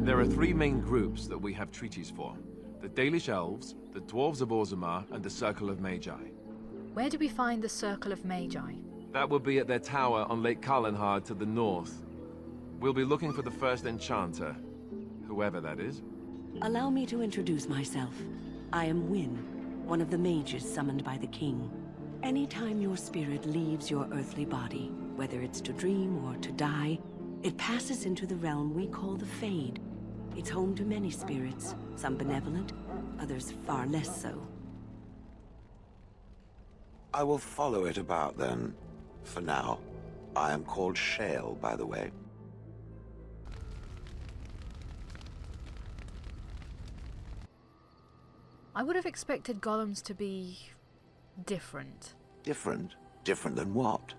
There are three main groups that we have treaties for. The Dalish Elves, the Dwarves of Orzammar, and the Circle of Magi. Where do we find the Circle of Magi? That will be at their tower on Lake Calenhad to the north. We'll be looking for the first enchanter, whoever that is. Allow me to introduce myself. I am Wynne, one of the mages summoned by the king. Anytime your spirit leaves your earthly body, whether it's to dream or to die, it passes into the realm we call the Fade. It's home to many spirits, some benevolent, others far less so. I will follow it about then. For now. I am called Shale, by the way. I would have expected golems to be different. Different? Different than what?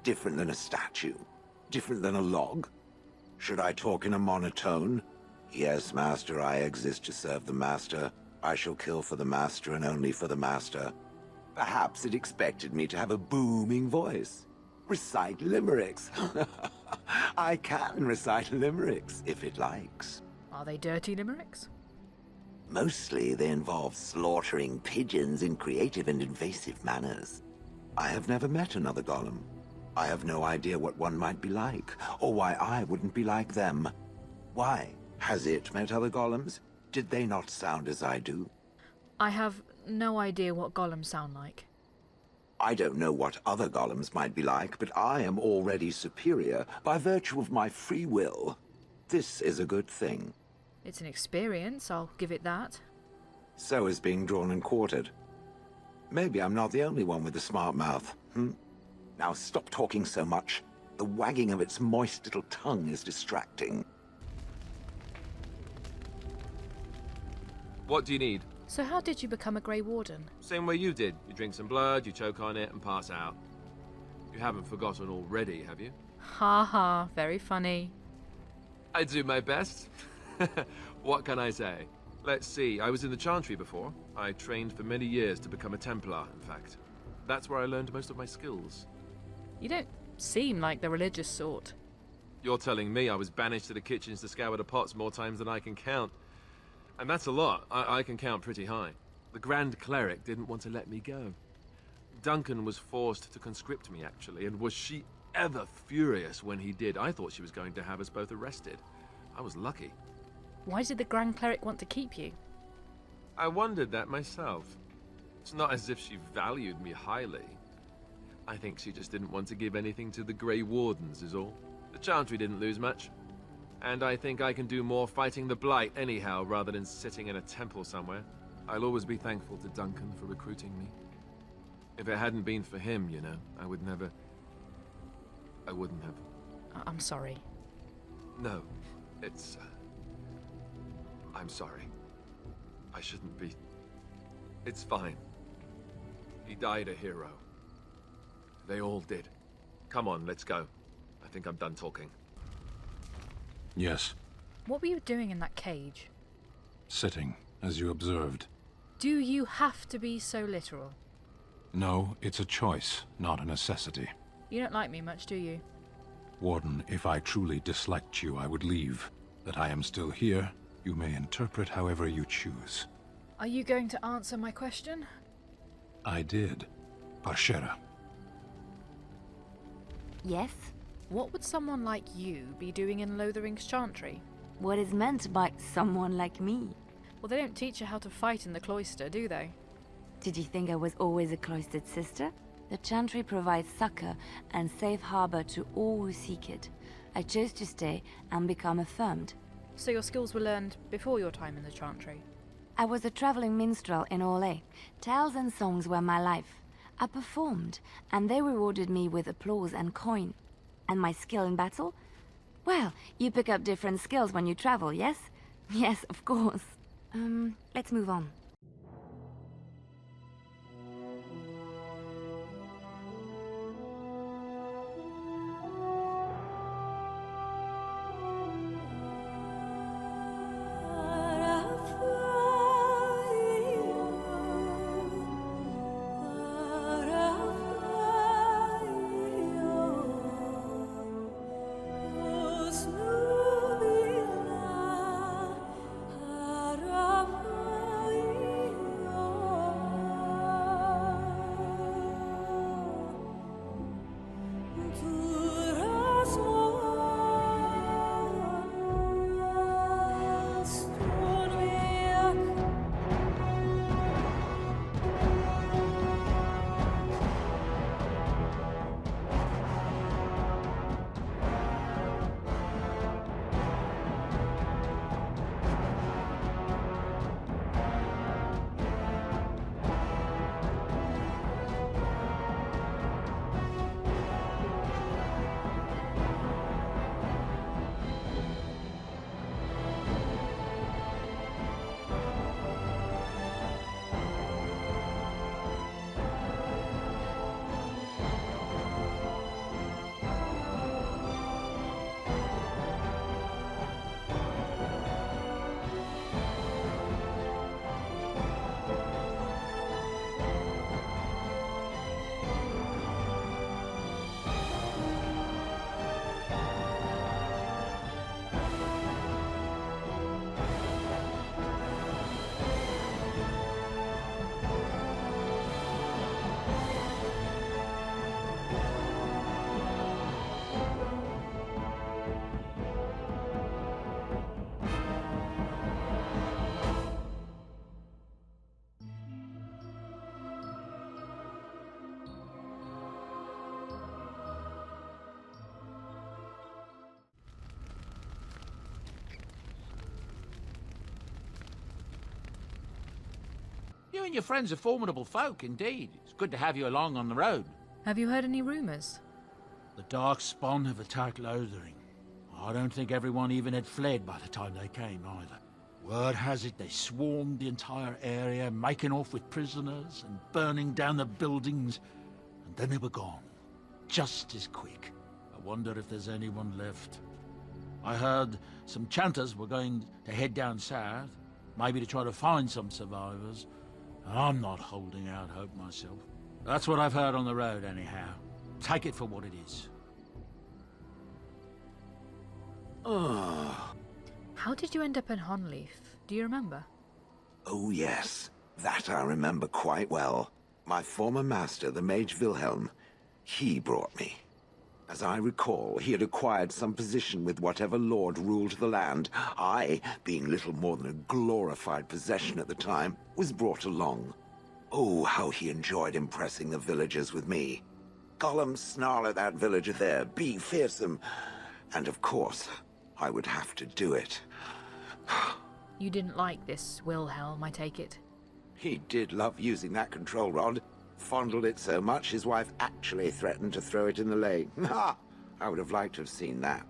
Different than a statue? Different than a log? Should I talk in a monotone? Yes, Master, I exist to serve the Master. I shall kill for the Master and only for the Master. Perhaps it expected me to have a booming voice. Recite limericks. I can recite limericks, if it likes. Are they dirty limericks? Mostly they involve slaughtering pigeons in creative and invasive manners. I have never met another golem. I have no idea what one might be like, or why I wouldn't be like them. Why? Has it met other golems? Did they not sound as I do? I have no idea what golems sound like. I don't know what other golems might be like, but I am already superior by virtue of my free will. This is a good thing. It's an experience, I'll give it that. So is being drawn and quartered. Maybe I'm not the only one with a smart mouth, Now stop talking so much. The wagging of its moist little tongue is distracting. What do you need? So how did you become a Grey Warden? Same way you did. You drink some blood, you choke on it, and pass out. You haven't forgotten already, have you? Ha ha, very funny. I do my best. What can I say? Let's see, I was in the Chantry before. I trained for many years to become a Templar, in fact. That's where I learned most of my skills. You don't seem like the religious sort. You're telling me I was banished to the kitchens to scour the pots more times than I can count. And that's a lot. I can count pretty high. The Grand Cleric didn't want to let me go. Duncan was forced to conscript me, actually, and was she ever furious when he did. I thought she was going to have us both arrested. I was lucky. Why did the Grand Cleric want to keep you? I wondered that myself. It's not as if she valued me highly. I think she just didn't want to give anything to the Grey Wardens, is all. The Chantry didn't lose much. And I think I can do more fighting the Blight anyhow, rather than sitting in a temple somewhere. I'll always be thankful to Duncan for recruiting me. If it hadn't been for him, you know, I wouldn't have. I'm sorry. No, it's... I'm sorry. I shouldn't be... It's fine. He died a hero. They all did. Come on, let's go. I think I'm done talking. Yes. What were you doing in that cage? Sitting, as you observed. Do you have to be so literal? No, it's a choice, not a necessity. You don't like me much, do you? Warden, if I truly disliked you, I would leave. That I am still here, you may interpret however you choose. Are you going to answer my question? I did. Parshera. Yes? What would someone like you be doing in Lothering's Chantry? What is meant by someone like me? Well, they don't teach you how to fight in the cloister, do they? Did you think I was always a cloistered sister? The Chantry provides succor and safe harbor to all who seek it. I chose to stay and become affirmed. So your skills were learned before your time in the Chantry? I was a traveling minstrel in Orlais. Tales and songs were my life. I performed, and they rewarded me with applause and coin. And my skill in battle? Well, you pick up different skills when you travel, yes? Yes, of course. Let's move on. You and your friends are formidable folk, indeed. It's good to have you along on the road. Have you heard any rumours? The Darkspawn have attacked Lothering. I don't think everyone even had fled by the time they came, either. Word has it they swarmed the entire area, making off with prisoners and burning down the buildings, and then they were gone. Just as quick. I wonder if there's anyone left. I heard some chanters were going to head down south, maybe to try to find some survivors. I'm not holding out hope myself. That's what I've heard on the road, anyhow. Take it for what it is. How did you end up in Honleaf? Do you remember? Oh yes, that I remember quite well. My former master, the Mage Wilhelm, he brought me. As I recall, he had acquired some position with whatever lord ruled the land. I, being little more than a glorified possession at the time, was brought along. Oh, how he enjoyed impressing the villagers with me. Gollum snarl at that villager there, be fearsome. And of course, I would have to do it. You didn't like this Wilhelm, I take it. He did love using that control rod. Fondled it so much, his wife actually threatened to throw it in the lake. Ha! I would have liked to have seen that.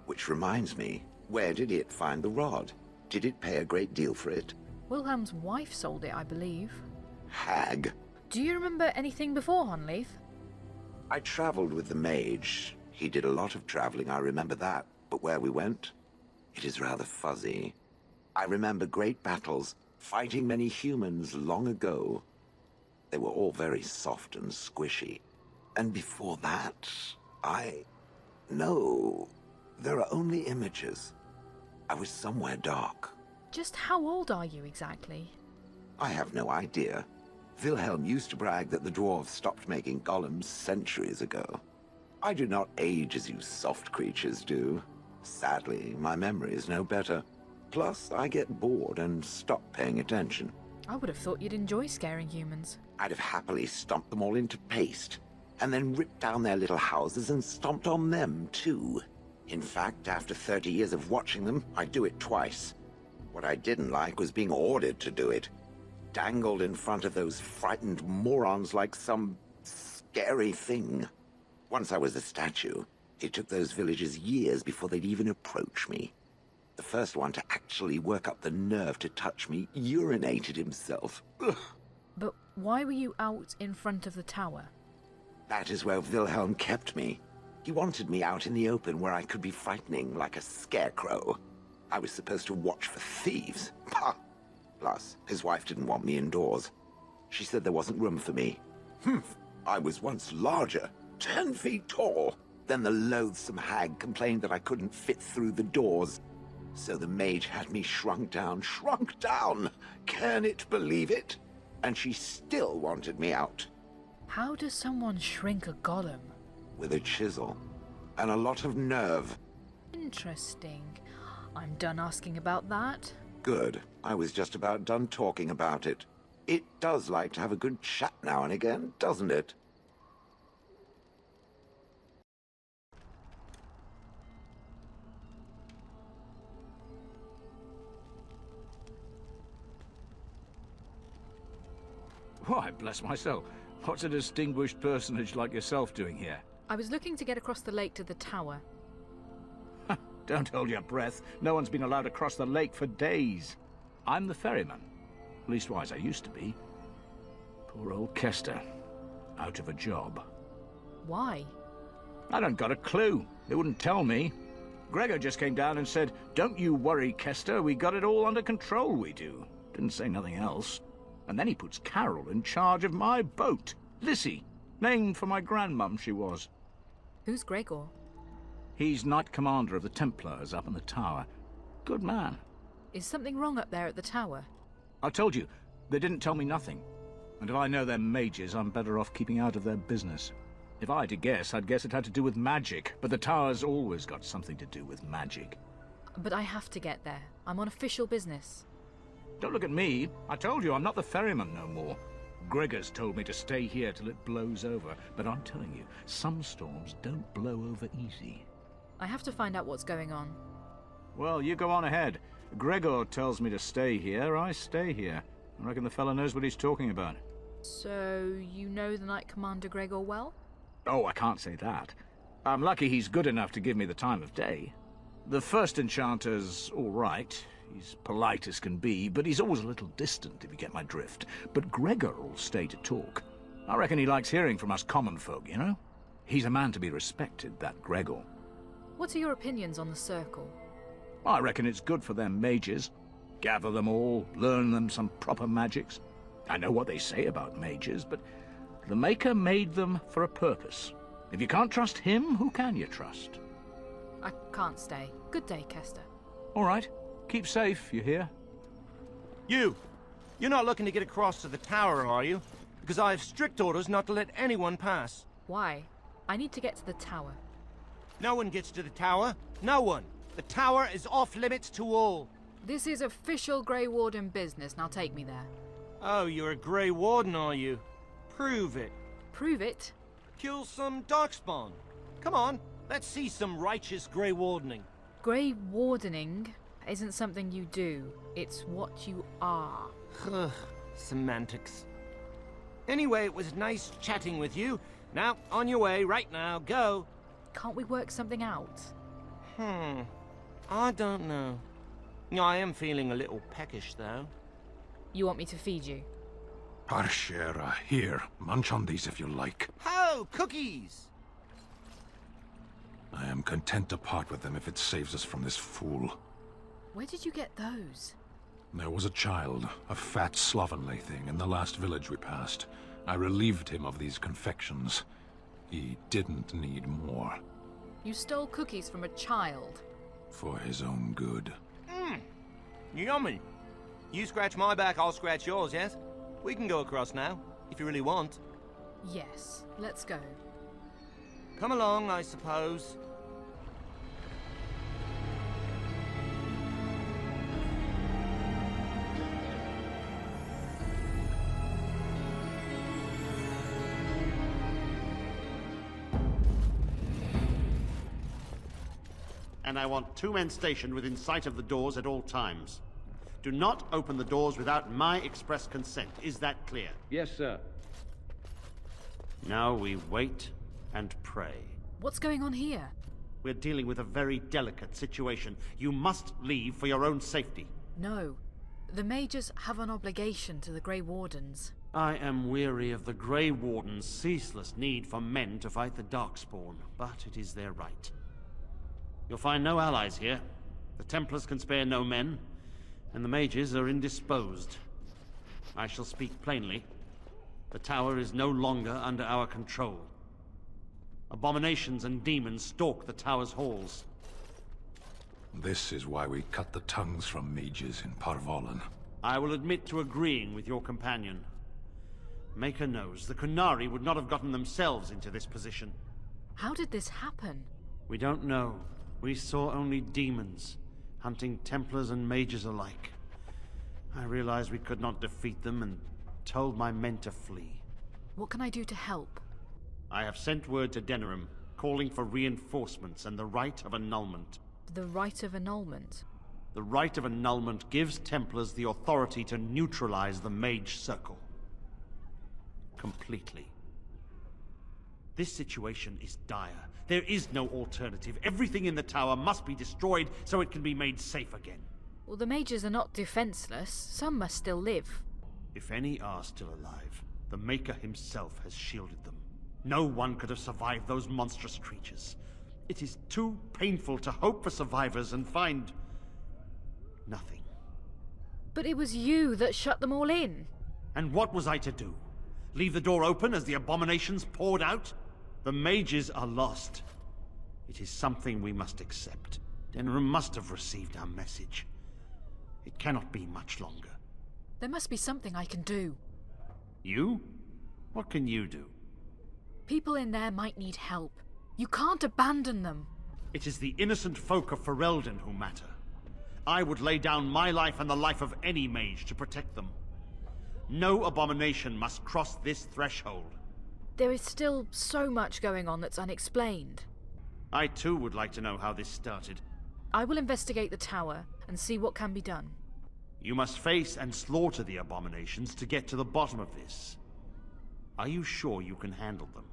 Which reminds me, where did it find the rod? Did it pay a great deal for it? Wilhelm's wife sold it, I believe. Hag. Do you remember anything before Honleaf? I traveled with the mage. He did a lot of traveling, I remember that. But where we went, it is rather fuzzy. I remember great battles, fighting many humans long ago. They were all very soft and squishy. And before that, No, there are only images. I was somewhere dark. Just how old are you exactly? I have no idea. Wilhelm used to brag that the dwarves stopped making golems centuries ago. I do not age as you soft creatures do. Sadly, my memory is no better. Plus, I get bored and stop paying attention. I would have thought you'd enjoy scaring humans. I'd have happily stomped them all into paste, and then ripped down their little houses and stomped on them, too. In fact, after 30 years of watching them, I'd do it twice. What I didn't like was being ordered to do it. Dangled in front of those frightened morons like some scary thing. Once I was a statue, it took those villagers years before they'd even approach me. The first one to actually work up the nerve to touch me urinated himself. Ugh. But why were you out in front of the tower? That is where Wilhelm kept me. He wanted me out in the open where I could be frightening like a scarecrow. I was supposed to watch for thieves. Pah! Plus, his wife didn't want me indoors. She said there wasn't room for me. I was once larger, 10 feet tall. Then the loathsome hag complained that I couldn't fit through the doors. So the mage had me shrunk down. Can it believe it? And she still wanted me out. How does someone shrink a golem? With a chisel. And a lot of nerve. Interesting. I'm done asking about that. Good. I was just about done talking about it. It does like to have a good chat now and again, doesn't it? Why, bless my soul. What's a distinguished personage like yourself doing here? I was looking to get across the lake to the tower. Don't hold your breath. No one's been allowed across the lake for days. I'm the ferryman. Leastwise, I used to be. Poor old Kester. Out of a job. Why? I don't got a clue. They wouldn't tell me. Gregor just came down and said, "Don't you worry, Kester. We got it all under control, we do." Didn't say nothing else. And then he puts Carol in charge of my boat. Lissy. Named for my grandmum, she was. Who's Gregor? He's Knight Commander of the Templars up in the tower. Good man. Is something wrong up there at the tower? I told you, they didn't tell me nothing. And if I know they're mages, I'm better off keeping out of their business. If I had to guess, I'd guess it had to do with magic. But the tower's always got something to do with magic. But I have to get there. I'm on official business. Don't look at me. I told you, I'm not the ferryman no more. Gregor's told me to stay here till it blows over. But I'm telling you, some storms don't blow over easy. I have to find out what's going on. Well, you go on ahead. Gregor tells me to stay here, I stay here. I reckon the fella knows what he's talking about. So, you know the Knight Commander Gregor well? Oh, I can't say that. I'm lucky he's good enough to give me the time of day. The first enchanter's all right. He's polite as can be, but he's always a little distant, if you get my drift. But Gregor'll stay to talk. I reckon he likes hearing from us common folk, you know? He's a man to be respected, that Gregor. What are your opinions on the Circle? I reckon it's good for them mages. Gather them all, learn them some proper magics. I know what they say about mages, but the Maker made them for a purpose. If you can't trust him, who can you trust? I can't stay. Good day, Kester. All right. Keep safe, you hear? You're not looking to get across to the tower, are you? Because I have strict orders not to let anyone pass. Why? I need to get to the tower. No one gets to the tower. No one. The tower is off limits to all. This is official Grey Warden business. Now take me there. Oh, you're a Grey Warden, are you? Prove it. Prove it? Kill some darkspawn. Come on, let's see some righteous Grey Wardening. Grey Wardening isn't something you do. It's what you are. Ugh, semantics. Anyway, it was nice chatting with you. Now, on your way, right now, go. Can't we work something out? I don't know. I am feeling a little peckish, though. You want me to feed you? Parshera, here. Munch on these if you like. Ho, cookies! I am content to part with them if it saves us from this fool. Where did you get those? There was a child, a fat, slovenly thing, in the last village we passed. I relieved him of these confections. He didn't need more. You stole cookies from a child. For his own good. Yummy. You scratch my back, I'll scratch yours, yes? We can go across now, if you really want. Yes, let's go. Come along, I suppose. And I want 2 men stationed within sight of the doors at all times. Do not open the doors without my express consent. Is that clear? Yes, sir. Now we wait and pray. What's going on here? We're dealing with a very delicate situation. You must leave for your own safety. No. The mages have an obligation to the Grey Wardens. I am weary of the Grey Warden's ceaseless need for men to fight the Darkspawn, but it is their right. You'll find no allies here. The Templars can spare no men, and the mages are indisposed. I shall speak plainly. The tower is no longer under our control. Abominations and demons stalk the tower's halls. This is why we cut the tongues from mages in Parvolan. I will admit to agreeing with your companion. Maker knows the Kunari would not have gotten themselves into this position. How did this happen? We don't know. We saw only demons, hunting Templars and mages alike. I realized we could not defeat them and told my men to flee. What can I do to help? I have sent word to Denerim, calling for reinforcements and the right of annulment. The right of annulment? The right of annulment gives Templars the authority to neutralize the Mage Circle. Completely. This situation is dire. There is no alternative. Everything in the tower must be destroyed so it can be made safe again. Well, the mages are not defenseless. Some must still live. If any are still alive, the Maker himself has shielded them. No one could have survived those monstrous creatures. It is too painful to hope for survivors and find nothing. But it was you that shut them all in. And what was I to do? Leave the door open as the abominations poured out? The mages are lost. It is something we must accept. Denerim must have received our message. It cannot be much longer. There must be something I can do. You? What can you do? People in there might need help. You can't abandon them. It is the innocent folk of Ferelden who matter. I would lay down my life and the life of any mage to protect them. No abomination must cross this threshold. There is still so much going on that's unexplained. I too would like to know how this started. I will investigate the tower and see what can be done. You must face and slaughter the abominations to get to the bottom of this. Are you sure you can handle them?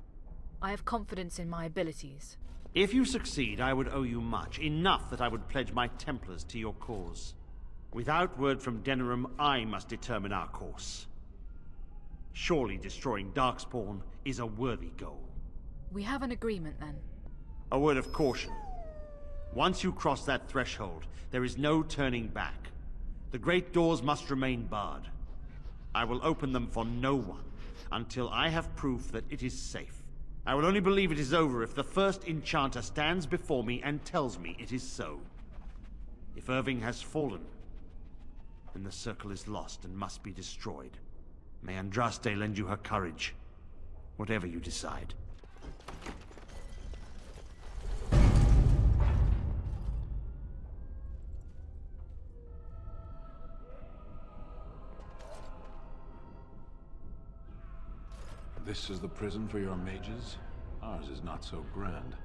I have confidence in my abilities. If you succeed, I would owe you much, enough that I would pledge my Templars to your cause. Without word from Denerim, I must determine our course. Surely destroying Darkspawn is a worthy goal. We have an agreement then. A word of caution. Once you cross that threshold, there is no turning back. The great doors must remain barred. I will open them for no one until I have proof that it is safe. I will only believe it is over if the first enchanter stands before me and tells me it is so. If Irving has fallen, then the circle is lost and must be destroyed. May Andraste lend you her courage, whatever you decide. This is the prison for your mages? Ours is not so grand.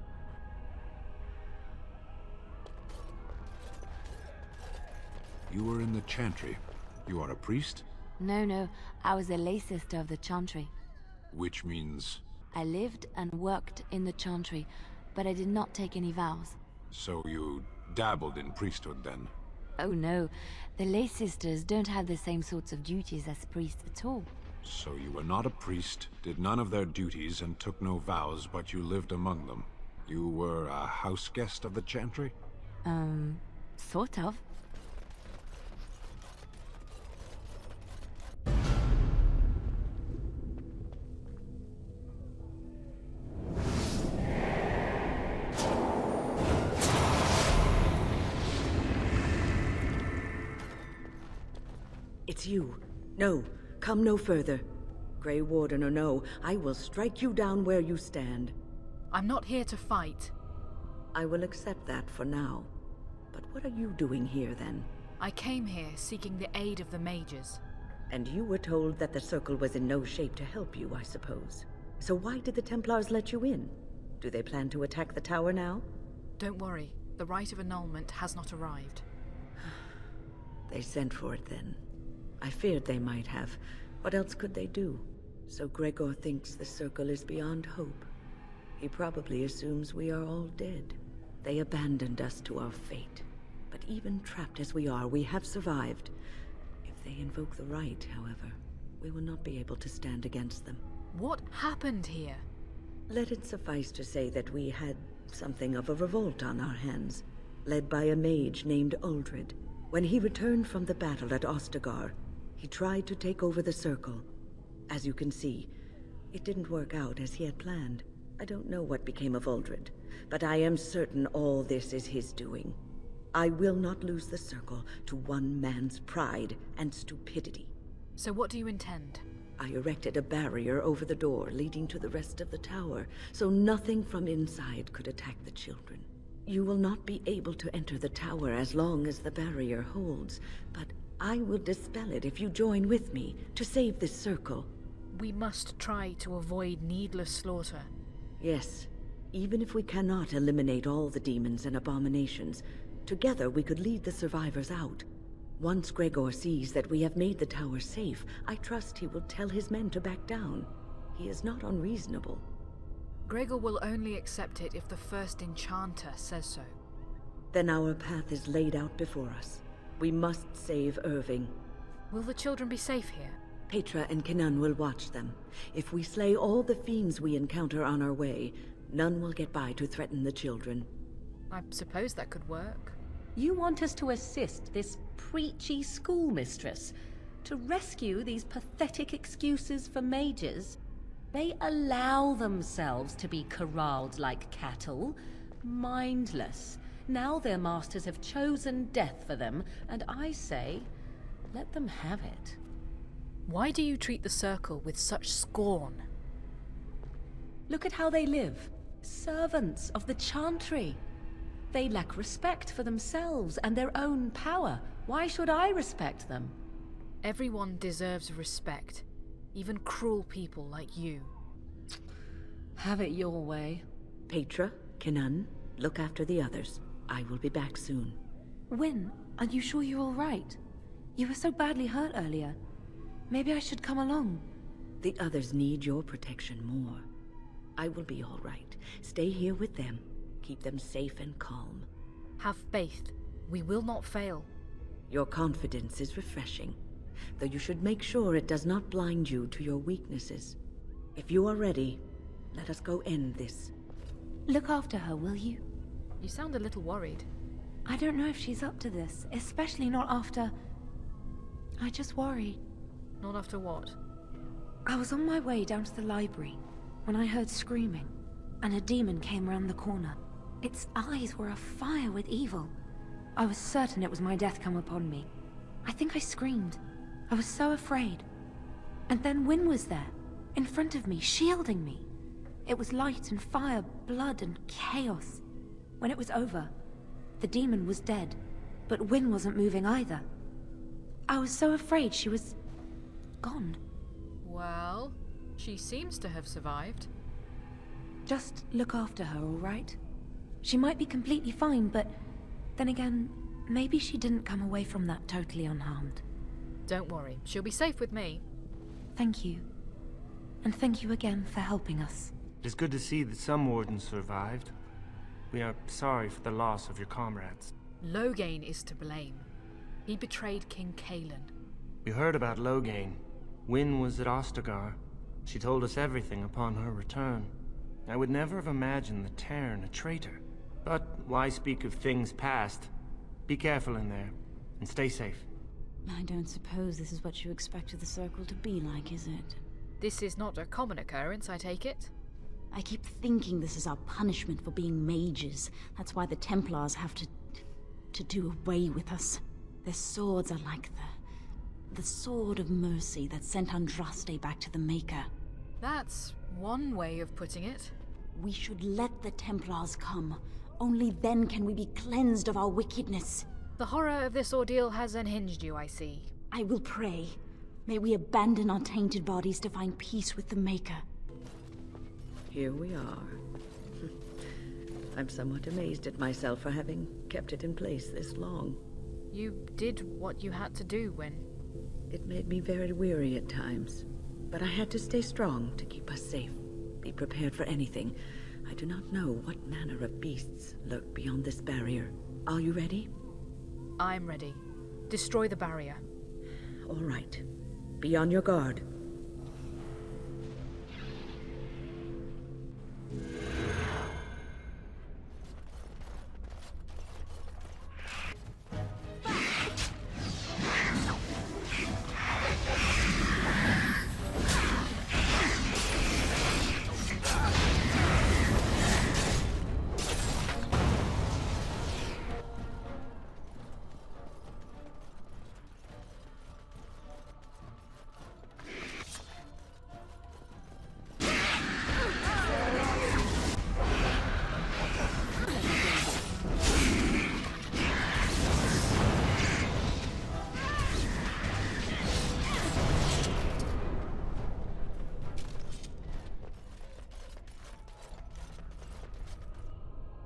You were in the Chantry. You are a priest? No, I was a lay sister of the Chantry. Which means... I lived and worked in the Chantry, but I did not take any vows. So you dabbled in priesthood then? Oh no, the lay sisters don't have the same sorts of duties as priests at all. So you were not a priest, did none of their duties, and took no vows, but you lived among them. You were a house guest of the Chantry? Sort of. It's you. No, come no further. Grey Warden or no, I will strike you down where you stand. I'm not here to fight. I will accept that for now. But what are you doing here, then? I came here seeking the aid of the mages. And you were told that the Circle was in no shape to help you, I suppose. So why did the Templars let you in? Do they plan to attack the tower now? Don't worry, the rite of annulment has not arrived. They sent for it then. I feared they might have. What else could they do? So Gregor thinks the Circle is beyond hope. He probably assumes we are all dead. They abandoned us to our fate. But even trapped as we are, we have survived. If they invoke the rite, however, we will not be able to stand against them. What happened here? Let it suffice to say that we had something of a revolt on our hands, led by a mage named Uldred. When he returned from the battle at Ostagar, he tried to take over the Circle. As you can see, it didn't work out as he had planned. I don't know what became of Uldred, but I am certain all this is his doing. I will not lose the Circle to one man's pride and stupidity. So what do you intend? I erected a barrier over the door leading to the rest of the tower, so nothing from inside could attack the children. You will not be able to enter the tower as long as the barrier holds, but I will dispel it if you join with me to save this Circle. We must try to avoid needless slaughter. Yes, even if we cannot eliminate all the demons and abominations, together we could lead the survivors out. Once Gregor sees that we have made the tower safe, I trust he will tell his men to back down. He is not unreasonable. Gregor will only accept it if the first enchanter says so. Then our path is laid out before us. We must save Irving. Will the children be safe here? Petra and Kinnan will watch them. If we slay all the fiends we encounter on our way, none will get by to threaten the children. I suppose that could work. You want us to assist this preachy schoolmistress to rescue these pathetic excuses for mages? They allow themselves to be corralled like cattle, mindless. Now their masters have chosen death for them, and I say, let them have it. Why do you treat the Circle with such scorn? Look at how they live. Servants of the Chantry. They lack respect for themselves and their own power. Why should I respect them? Everyone deserves respect. Even cruel people like you. Have it your way. Petra, Kinnan, look after the others. I will be back soon. When? Are you sure you're all right? You were so badly hurt earlier. Maybe I should come along. The others need your protection more. I will be all right. Stay here with them. Keep them safe and calm. Have faith. We will not fail. Your confidence is refreshing, though you should make sure it does not blind you to your weaknesses. If you are ready, let us go end this. Look after her, will you? You sound a little worried. I don't know if she's up to this, especially not after... I just worry. Not after what? I was on my way down to the library when I heard screaming, and a demon came around the corner. Its eyes were afire with evil. I was certain it was my death come upon me. I think I screamed. I was so afraid. And then Wynne was there, in front of me, shielding me. It was light and fire, blood and chaos. When it was over, the demon was dead, but Wynne wasn't moving either. I was so afraid she was... gone. Well, she seems to have survived. Just look after her, all right? She might be completely fine, but then again, maybe she didn't come away from that totally unharmed. Don't worry, she'll be safe with me. Thank you. And thank you again for helping us. It is good to see that some wardens survived. We are sorry for the loss of your comrades. Loghain is to blame. He betrayed King Calenhad. We heard about Loghain. Wynne was at Ostagar. She told us everything upon her return. I would never have imagined the Terran a traitor. But why speak of things past? Be careful in there, and stay safe. I don't suppose this is what you expected the Circle to be like, is it? This is not a common occurrence, I take it? I keep thinking this is our punishment for being mages. That's why the Templars have to do away with us. Their swords are like the sword of mercy that sent Andraste back to the Maker. That's one way of putting it. We should let the Templars come. Only then can we be cleansed of our wickedness. The horror of this ordeal has unhinged you, I see. I will pray. May we abandon our tainted bodies to find peace with the Maker. Here we are. I'm somewhat amazed at myself for having kept it in place this long. You did what you had to do when... It made me very weary at times, but I had to stay strong to keep us safe. Be prepared for anything. I do not know what manner of beasts lurk beyond this barrier. Are you ready? I'm ready. Destroy the barrier. All right. Be on your guard.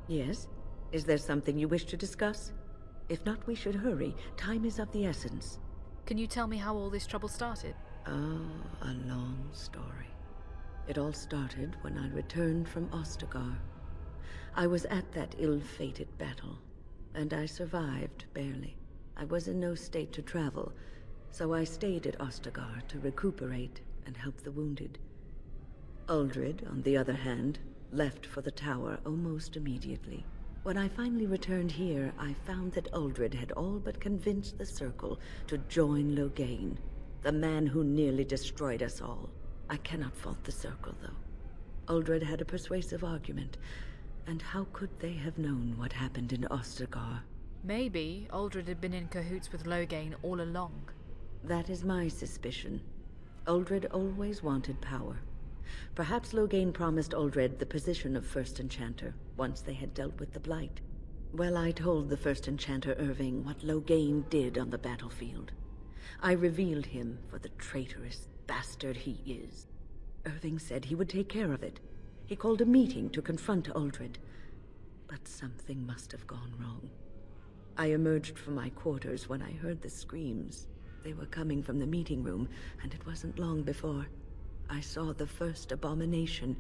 Yes? Is there something you wish to discuss? If not, we should hurry. Time is of the essence. Can you tell me how all this trouble started? A long story. It all started when I returned from Ostagar. I was at that ill-fated battle, and I survived, barely. I was in no state to travel, so I stayed at Ostagar to recuperate and help the wounded. Uldred, on the other hand, left for the tower almost immediately. When I finally returned here, I found that Uldred had all but convinced the Circle to join Loghain, the man who nearly destroyed us all. I cannot fault the Circle, though. Uldred had a persuasive argument, and how could they have known what happened in Ostagar? Maybe Uldred had been in cahoots with Loghain all along. That is my suspicion. Uldred always wanted power. Perhaps Loghain promised Uldred the position of First Enchanter, once they had dealt with the Blight. Well, I told the First Enchanter Irving what Loghain did on the battlefield. I revealed him for the traitorous bastard he is. Irving said he would take care of it. He called a meeting to confront Uldred. But something must have gone wrong. I emerged from my quarters when I heard the screams. They were coming from the meeting room, and it wasn't long before I saw the first abomination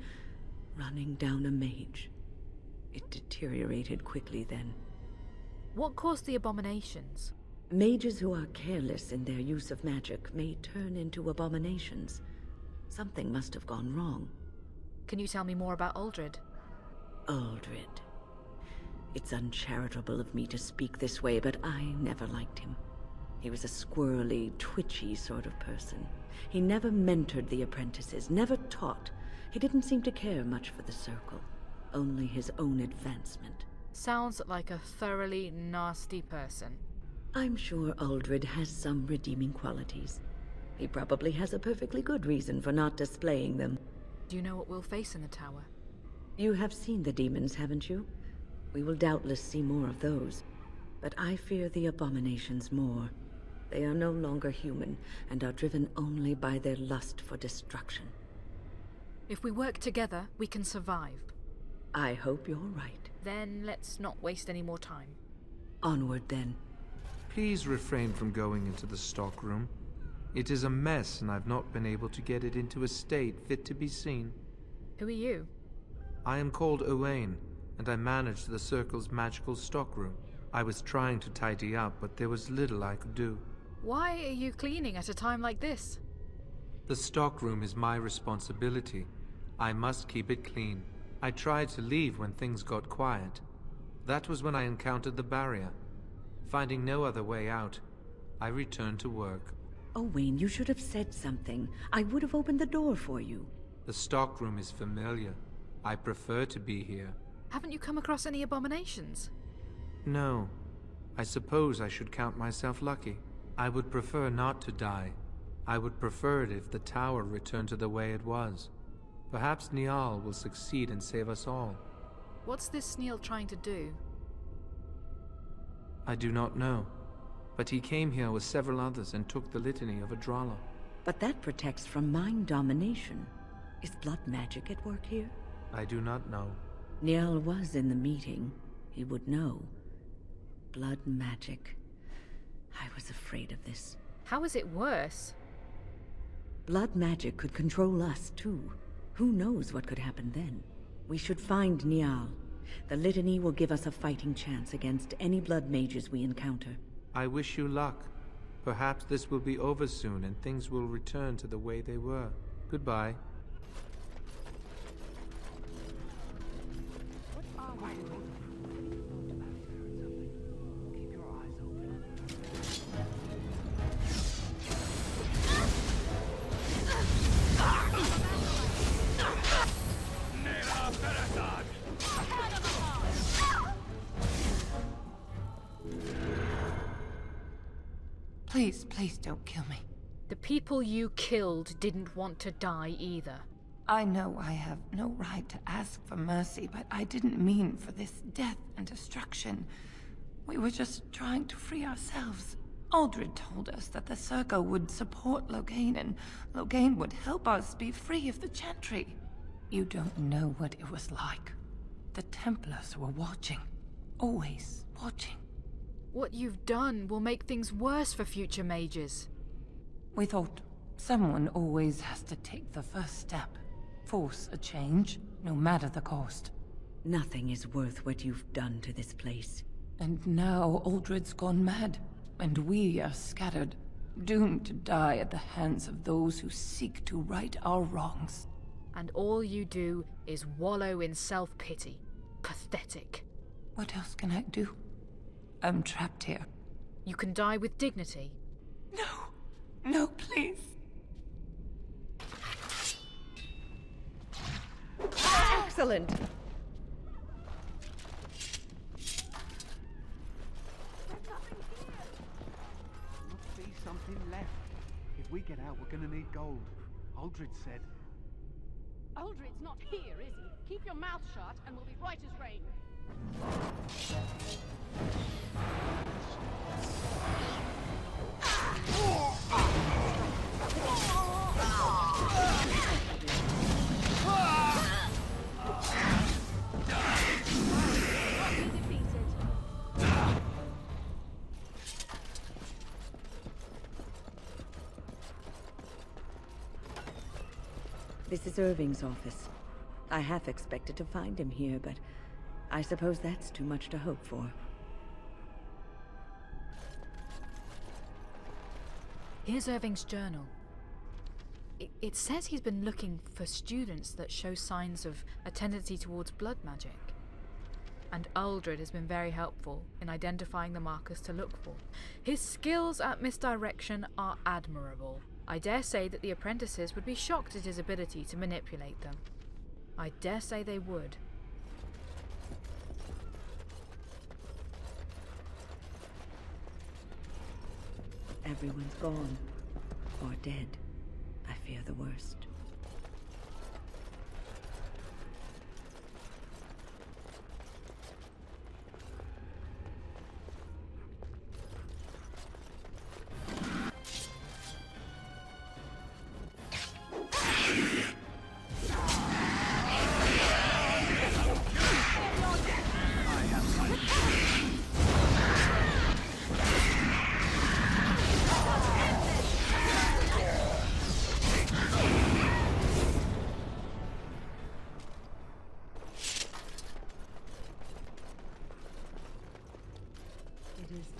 running down a mage. It deteriorated quickly then. What caused the abominations? Mages who are careless in their use of magic may turn into abominations. Something must have gone wrong. Can you tell me more about Uldred? Uldred. It's uncharitable of me to speak this way, but I never liked him. He was a squirrely, twitchy sort of person. He never mentored the apprentices, never taught. He didn't seem to care much for the Circle, only his own advancement. Sounds like a thoroughly nasty person. I'm sure Uldred has some redeeming qualities. He probably has a perfectly good reason for not displaying them. Do you know what we'll face in the tower? You have seen the demons, haven't you? We will doubtless see more of those. But I fear the abominations more. They are no longer human, and are driven only by their lust for destruction. If we work together, we can survive. I hope you're right. Then let's not waste any more time. Onward, then. Please refrain from going into the stockroom. It is a mess, and I've not been able to get it into a state fit to be seen. Who are you? I am called Owain, and I manage the Circle's magical stockroom. I was trying to tidy up, but there was little I could do. Why are you cleaning at a time like this? The stockroom is my responsibility. I must keep it clean. I tried to leave when things got quiet. That was when I encountered the barrier. Finding no other way out, I returned to work. Owain, you should have said something. I would have opened the door for you. The stockroom is familiar. I prefer to be here. Haven't you come across any abominations? No. I suppose I should count myself lucky. I would prefer not to die. I would prefer it if the tower returned to the way it was. Perhaps Niall will succeed and save us all. What's this Sneal trying to do? I do not know. But he came here with several others and took the litany of Adralla. But that protects from mind domination. Is blood magic at work here? I do not know. Niall was in the meeting. He would know. Blood magic. I was afraid of this. How is it worse? Blood magic could control us, too. Who knows what could happen then? We should find Niall. The litany will give us a fighting chance against any blood mages we encounter. I wish you luck. Perhaps this will be over soon and things will return to the way they were. Goodbye. Please don't kill me. The people you killed didn't want to die either. I know I have no right to ask for mercy, but I didn't mean for this death and destruction. We were just trying to free ourselves. Uldred told us that the Circle would support Loghain, and Loghain would help us be free of the Chantry. You don't know what it was like. The Templars were watching. Always watching. What you've done will make things worse for future mages. We thought someone always has to take the first step. Force a change, no matter the cost. Nothing is worth what you've done to this place. And now Uldred's gone mad, and we are scattered, doomed to die at the hands of those who seek to right our wrongs. And all you do is wallow in self-pity. Pathetic. What else can I do? I'm trapped here. You can die with dignity. No, please. Excellent! Must be something left. If we get out, we're gonna need gold. Uldred said. Uldred's not here, is he? Keep your mouth shut and we'll be right as rain. This is Irving's office. I half expected to find him here, but I suppose that's too much to hope for. Here's Irving's journal. It says he's been looking for students that show signs of a tendency towards blood magic. And Uldred has been very helpful in identifying the markers to look for. His skills at misdirection are admirable. I dare say that the apprentices would be shocked at his ability to manipulate them. I dare say they would. Everyone's gone. Or dead. I fear the worst.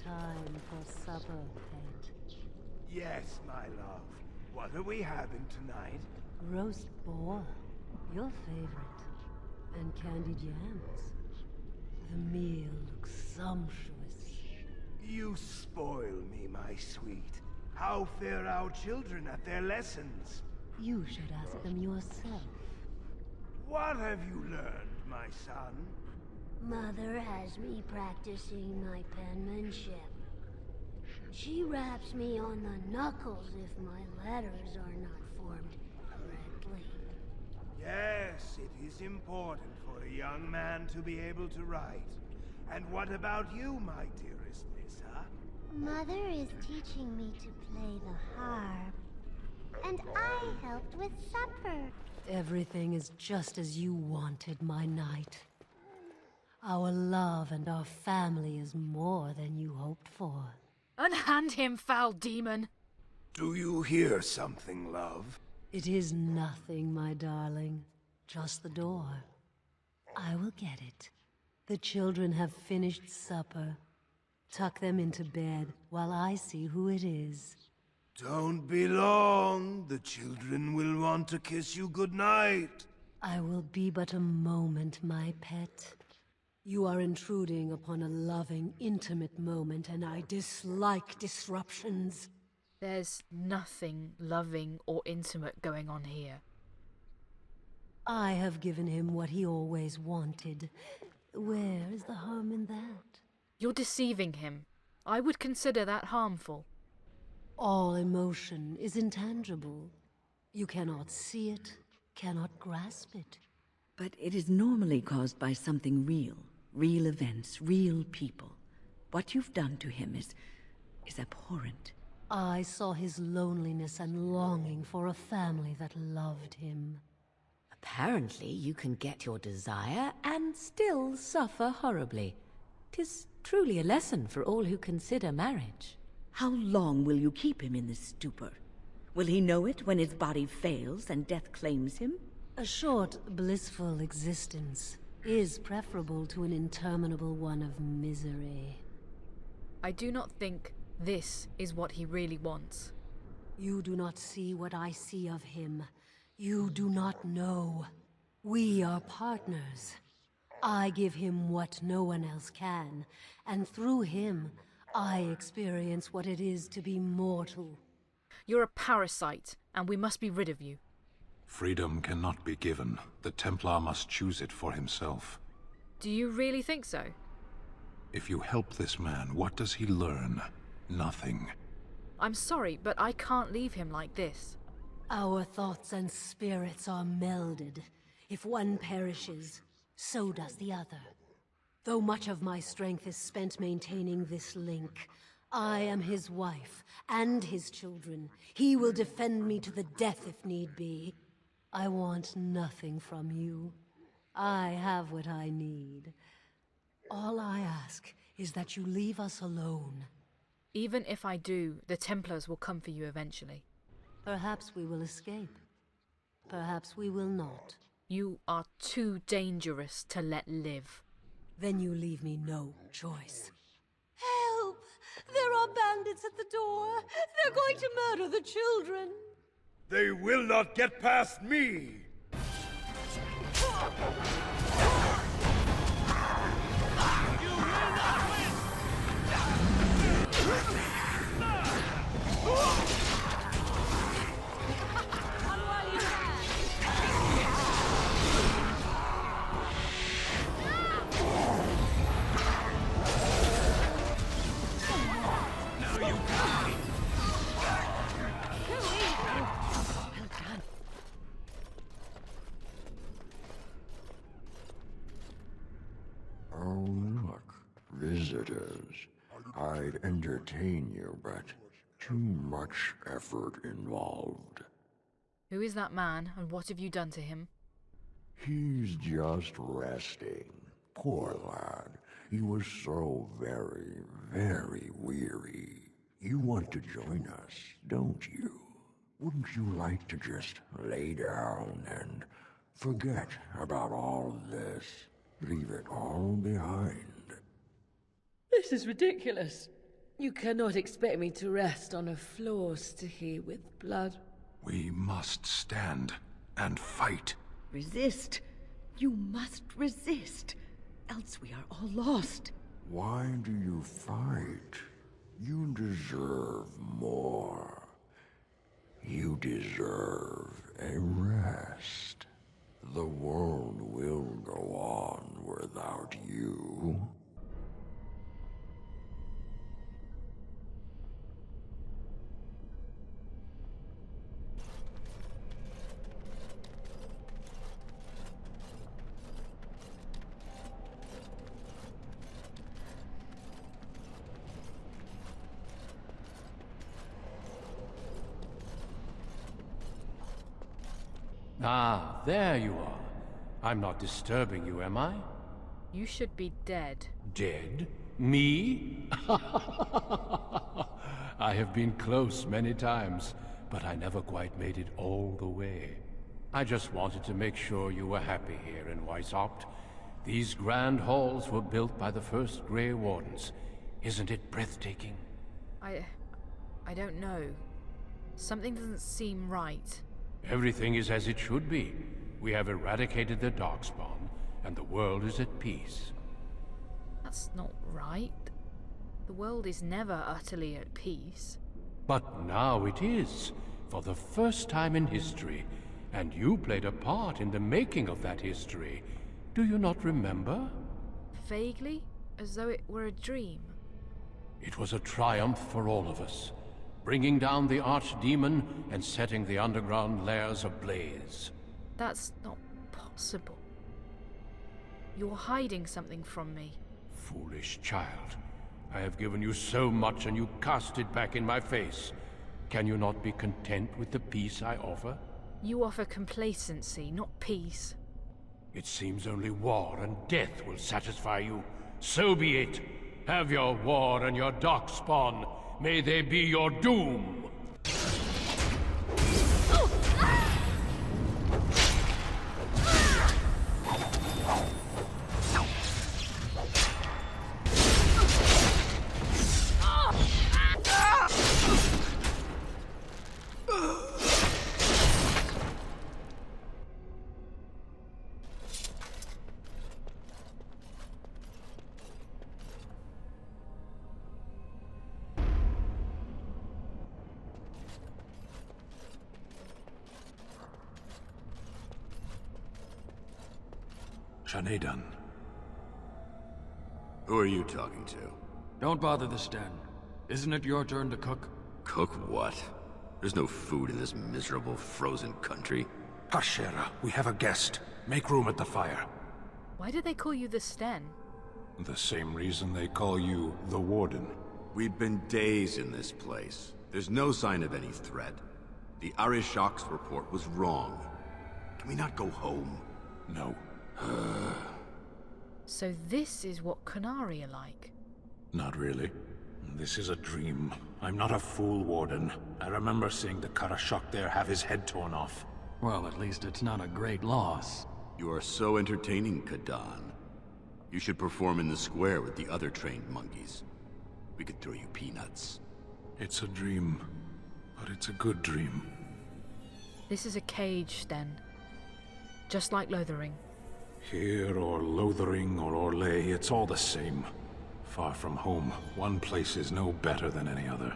Time for supper, Pet. Yes, my love. What are we having tonight? Roast boar, your favorite, and candied yams. The meal looks sumptuous. You spoil me, my sweet. How fare our children at their lessons? You should ask them yourself. What have you learned, my son? Mother has me practicing my penmanship. She raps me on the knuckles if my letters are not formed correctly. Yes, it is important for a young man to be able to write. And what about you, my dearest Elissa? Mother is teaching me to play the harp. And I helped with supper. Everything is just as you wanted, my knight. Our love and our family is more than you hoped for. Unhand him, foul demon! Do you hear something, love? It is nothing, my darling. Just the door. I will get it. The children have finished supper. Tuck them into bed while I see who it is. Don't be long. The children will want to kiss you goodnight. I will be but a moment, my pet. You are intruding upon a loving, intimate moment, and I dislike disruptions. There's nothing loving or intimate going on here. I have given him what he always wanted. Where is the harm in that? You're deceiving him. I would consider that harmful. All emotion is intangible. You cannot see it, cannot grasp it. But it is normally caused by something real. Real events, real people. What you've done to him is abhorrent. I saw his loneliness and longing for a family that loved him. Apparently you can get your desire and still suffer horribly. 'Tis truly a lesson for all who consider marriage. How long will you keep him in this stupor? Will he know it when his body fails and death claims him? A short, blissful existence is preferable to an interminable one of misery. I do not think this is what he really wants. You do not see what I see of him. You do not know. We are partners. I give him what no one else can, and through him, I experience what it is to be mortal. You're a parasite, and we must be rid of you. Freedom cannot be given. The Templar must choose it for himself. Do you really think so? If you help this man, what does he learn? Nothing. I'm sorry, but I can't leave him like this. Our thoughts and spirits are melded. If one perishes, so does the other. Though much of my strength is spent maintaining this link, I am his wife and his children. He will defend me to the death if need be. I want nothing from you. I have what I need. All I ask is that you leave us alone. Even if I do, the Templars will come for you eventually. Perhaps we will escape. Perhaps we will not. You are too dangerous to let live. Then you leave me no choice. Help! There are bandits at the door! They're going to murder the children! They will not get past me! Oh, look, visitors. I'd entertain you, but too much effort involved. Who is that man, and what have you done to him? He's just resting. Poor lad. He was so very, very weary. You want to join us, don't you? Wouldn't you like to just lay down and forget about all this? Leave it all behind. This is ridiculous. You cannot expect me to rest on a floor sticky with blood. We must stand and fight. Resist. You must resist. Else we are all lost. Why do you fight? You deserve more. You deserve a rest. The world will go on without you. Ah, there you are. I'm not disturbing you, am I? You should be dead. Dead? Me? I have been close many times, but I never quite made it all the way. I just wanted to make sure you were happy here in Weishaupt. These grand halls were built by the first Grey Wardens. Isn't it breathtaking? I don't know. Something doesn't seem right. Everything is as it should be. We have eradicated the Darkspawn, and the world is at peace. That's not right. The world is never utterly at peace. But now it is, for the first time in history, and you played a part in the making of that history. Do you not remember? Vaguely, as though it were a dream. It was a triumph for all of us, bringing down the archdemon and setting the underground lairs ablaze. That's not possible. You're hiding something from me. Foolish child. I have given you so much and you cast it back in my face. Can you not be content with the peace I offer? You offer complacency, not peace. It seems only war and death will satisfy you. So be it. Have your war and your Darkspawn. May they be your doom! Shanedan. Who are you talking to? Don't bother the Sten. Isn't it your turn to cook? Cook what? There's no food in this miserable, frozen country. Hashera, we have a guest. Make room at the fire. Why do they call you the Sten? The same reason they call you the Warden. We've been days in this place. There's no sign of any threat. The Arishok's report was wrong. Can we not go home? No. So this is what Qunari are like? Not really. This is a dream. I'm not a fool, Warden. I remember seeing the Karashok there have his head torn off. Well, at least it's not a great loss. You are so entertaining, Kadan. You should perform in the square with the other trained monkeys. We could throw you peanuts. It's a dream, but it's a good dream. This is a cage, then. Just like Lothering. Here, or Lothering, or Orlais, it's all the same. Far from home, one place is no better than any other.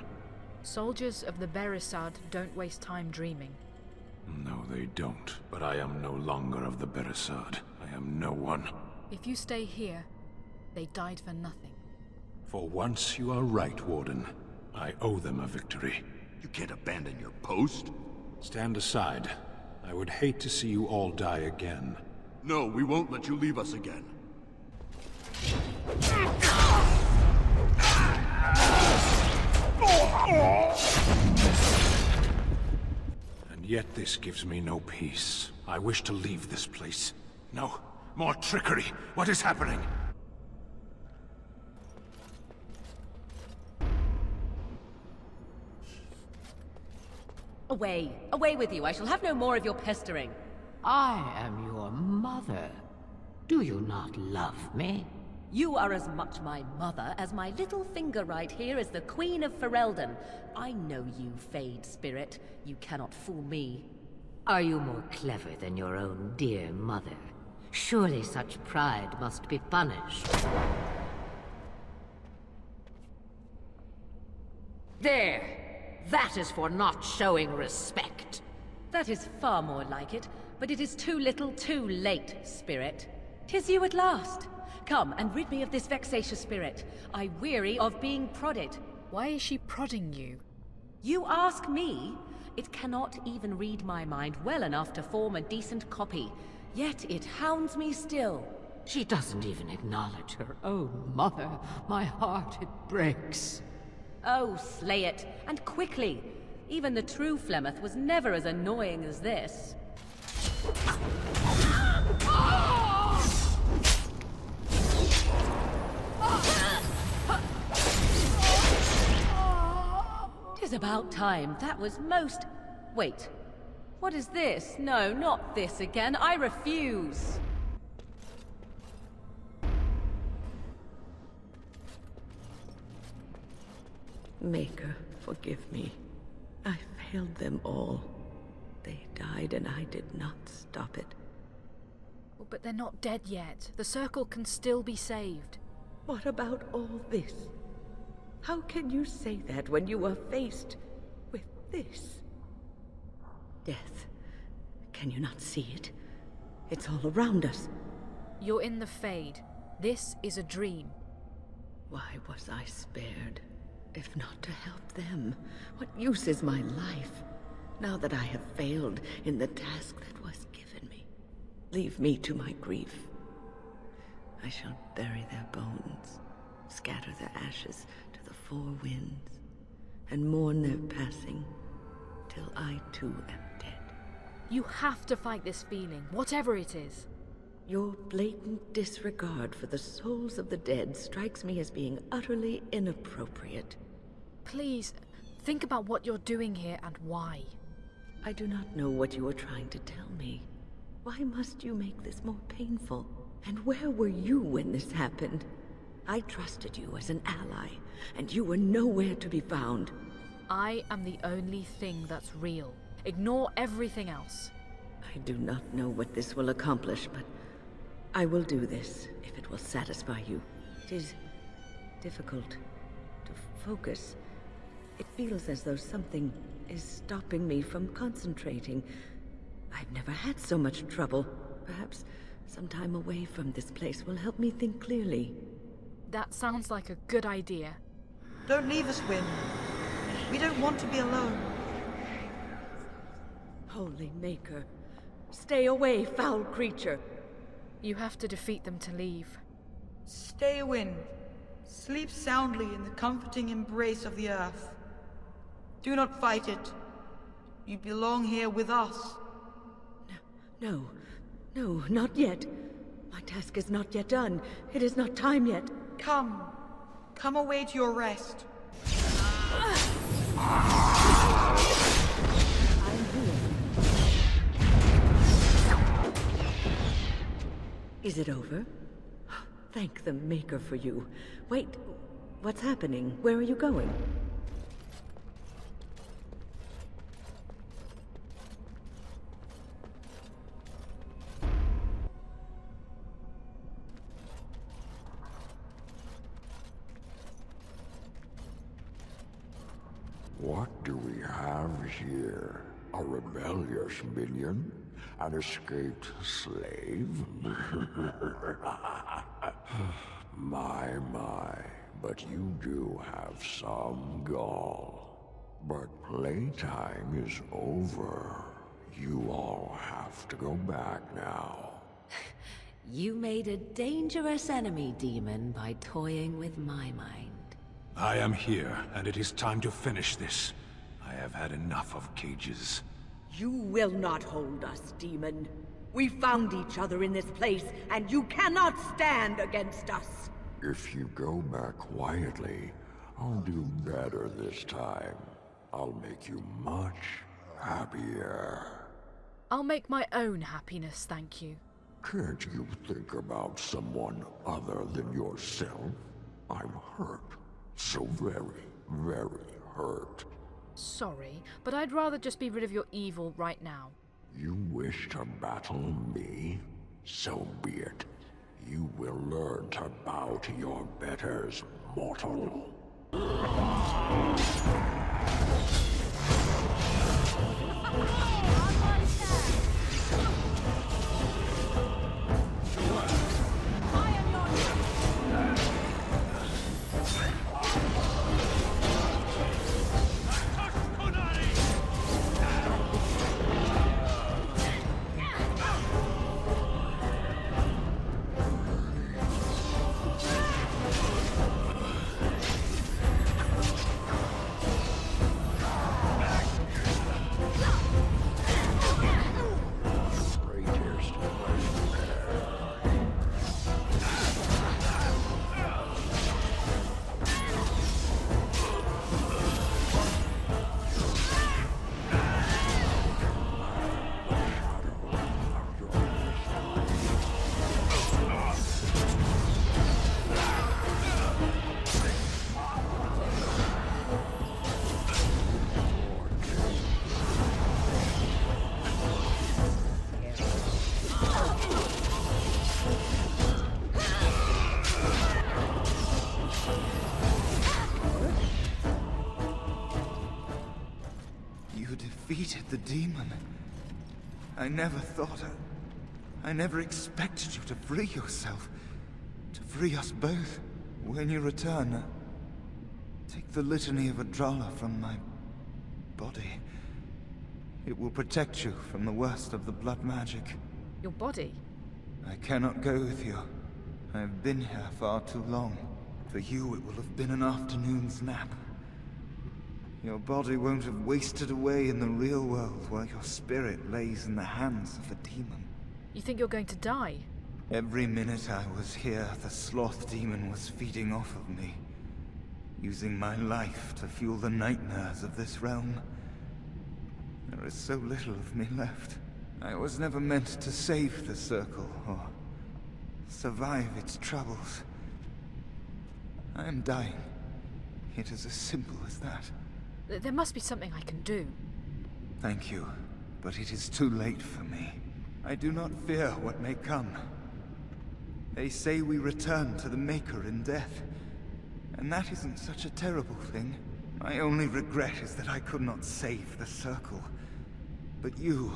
Soldiers of the Beresad don't waste time dreaming. No, they don't. But I am no longer of the Beresad. I am no one. If you stay here, they died for nothing. For once you are right, Warden. I owe them a victory. You can't abandon your post. Stand aside. I would hate to see you all die again. No, we won't let you leave us again. And yet this gives me no peace. I wish to leave this place. No, more trickery. What is happening? Away! Away with you! I shall have no more of your pestering. I am your mother. Do you not love me? You are as much my mother as my little finger right here is the Queen of Ferelden. I know you, Fade Spirit. You cannot fool me. Are you more clever than your own dear mother? Surely such pride must be punished. There! That is for not showing respect. That is far more like it, but it is too little too late, Spirit. 'Tis you at last. Come and rid me of this vexatious spirit. I weary of being prodded. Why is she prodding you? You ask me? It cannot even read my mind well enough to form a decent copy. Yet it hounds me still. She doesn't even acknowledge her own mother. My heart, it breaks. Oh, slay it, and quickly. Even the true Flemeth was never as annoying as this. Tis about time. That was most... Wait. What is this? No, not this again. I refuse. Maker, forgive me. I failed them all. They died and I did not stop it. Oh, but they're not dead yet. The Circle can still be saved. What about all this? How can you say that when you are faced with this? Death. Can you not see it? It's all around us. You're in the Fade. This is a dream. Why was I spared? If not to help them, what use is my life, now that I have failed in the task that was given me? Leave me to my grief. I shall bury their bones, scatter their ashes to the four winds, and mourn their passing, till I too am dead. You have to fight this feeling, whatever it is. Your blatant disregard for the souls of the dead strikes me as being utterly inappropriate. Please, think about what you're doing here and why. I do not know what you are trying to tell me. Why must you make this more painful? And where were you when this happened? I trusted you as an ally, and you were nowhere to be found. I am the only thing that's real. Ignore everything else. I do not know what this will accomplish, but I will do this if it will satisfy you. It is difficult to focus. It feels as though something is stopping me from concentrating. I've never had so much trouble. Perhaps some time away from this place will help me think clearly. That sounds like a good idea. Don't leave us, Wynne. We don't want to be alone. Holy Maker, stay away, foul creature. You have to defeat them to leave. Stay, Wynne. Sleep soundly in the comforting embrace of the earth. Do not fight it. You belong here with us. No, not yet. My task is not yet done. It is not time yet. Come away to your rest. I'm here. Is it over? Thank the Maker for you. Wait, what's happening? Where are you going? What do we have here? A rebellious minion? An escaped slave? My, but you do have some gall. But playtime is over. You all have to go back now. You made a dangerous enemy, demon, by toying with my mind. I am here, and it is time to finish this. I have had enough of cages. You will not hold us, demon. We found each other in this place, and you cannot stand against us. If you go back quietly, I'll do better this time. I'll make you much happier. I'll make my own happiness, thank you. Can't you think about someone other than yourself? I'm hurt. So very, very hurt. Sorry, but I'd rather just be rid of your evil right now. You wish to battle me? So be it. You will learn to bow to your betters, mortal. Defeated the demon. I never thought I never expected you to free yourself. To free us both. When you return, take the litany of Adrala from my body. It will protect you from the worst of the blood magic. Your body? I cannot go with you. I have been here far too long. For you, it will have been an afternoon's nap. Your body won't have wasted away in the real world while your spirit lays in the hands of a demon. You think you're going to die? Every minute I was here, the sloth demon was feeding off of me, using my life to fuel the nightmares of this realm. There is so little of me left. I was never meant to save the Circle, or survive its troubles. I am dying. It is as simple as that. There must be something I can do. Thank you, but it is too late for me. I do not fear what may come. They say we return to the Maker in death, and that isn't such a terrible thing. My only regret is that I could not save the Circle. But you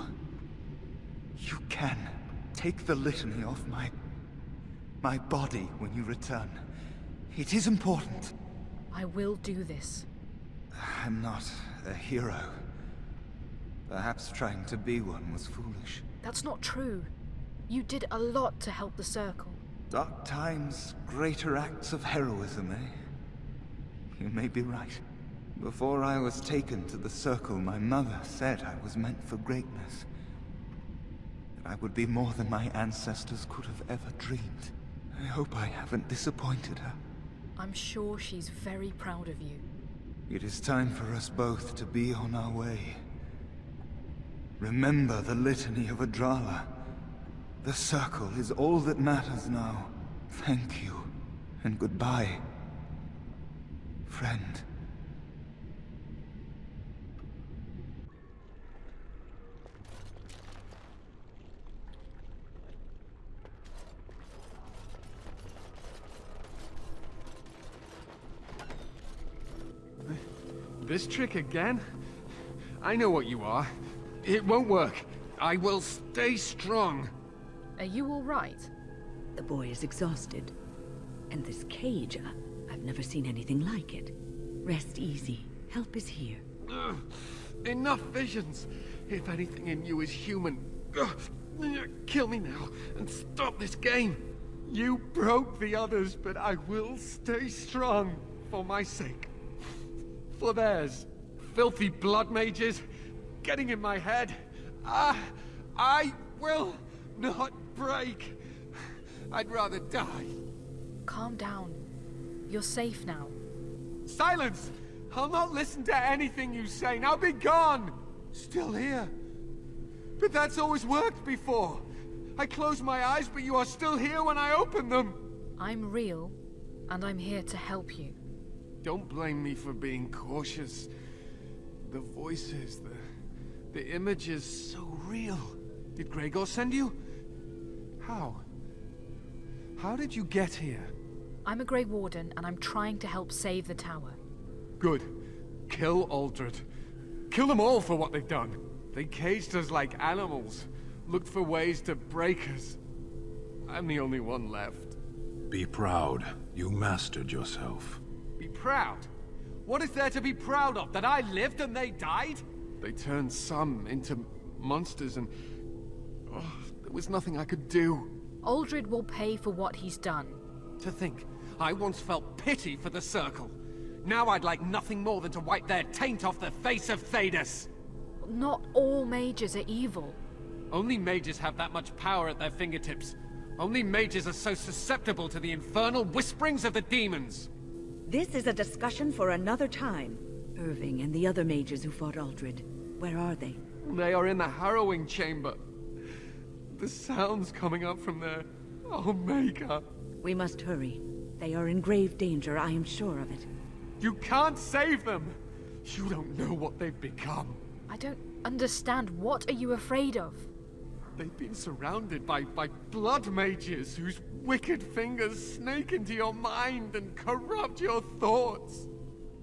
can. Take the litany off my body when you return. It is important. I will do this. I'm not a hero. Perhaps trying to be one was foolish. That's not true. You did a lot to help the Circle. Dark times, greater acts of heroism, eh? You may be right. Before I was taken to the Circle, my mother said I was meant for greatness. That I would be more than my ancestors could have ever dreamed. I hope I haven't disappointed her. I'm sure she's very proud of you. It is time for us both to be on our way. Remember the litany of Adrala. The Circle is all that matters now. Thank you, and goodbye, friend. This trick again? I know what you are. It won't work. I will stay strong. Are you all right? The boy is exhausted. And this cage, I've never seen anything like it. Rest easy. Help is here. Ugh. Enough visions. If anything in you is human, kill me now and stop this game. You broke the others, but I will stay strong for my sake. For theirs. Filthy blood mages getting in my head. I will not break. I'd rather die. Calm down. You're safe now. Silence! I'll not listen to anything you say. Now be gone! Still here. But that's always worked before. I close my eyes, but you are still here when I open them. I'm real, and I'm here to help you. Don't blame me for being cautious. The voices, the images, so real. Did Gregor send you? How? How did you get here? I'm a Grey Warden, and I'm trying to help save the tower. Good. Kill Aldred. Kill them all for what they've done. They caged us like animals. Looked for ways to break us. I'm the only one left. Be proud. You mastered yourself. Be proud? What is there to be proud of? That I lived and they died? They turned some into monsters and... there was nothing I could do. Aldred will pay for what he's done. To think, I once felt pity for the Circle. Now I'd like nothing more than to wipe their taint off the face of Thedas. Not all mages are evil. Only mages have that much power at their fingertips. Only mages are so susceptible to the infernal whisperings of the demons. This is a discussion for another time. Irving and the other mages who fought Aldred, where are they? They are in the harrowing chamber. The sounds coming up from there. Oh, Maker. We must hurry. They are in grave danger, I am sure of it. You can't save them! You don't know what they've become. I don't understand. What are you afraid of? They've been surrounded by blood mages whose wicked fingers snake into your mind and corrupt your thoughts.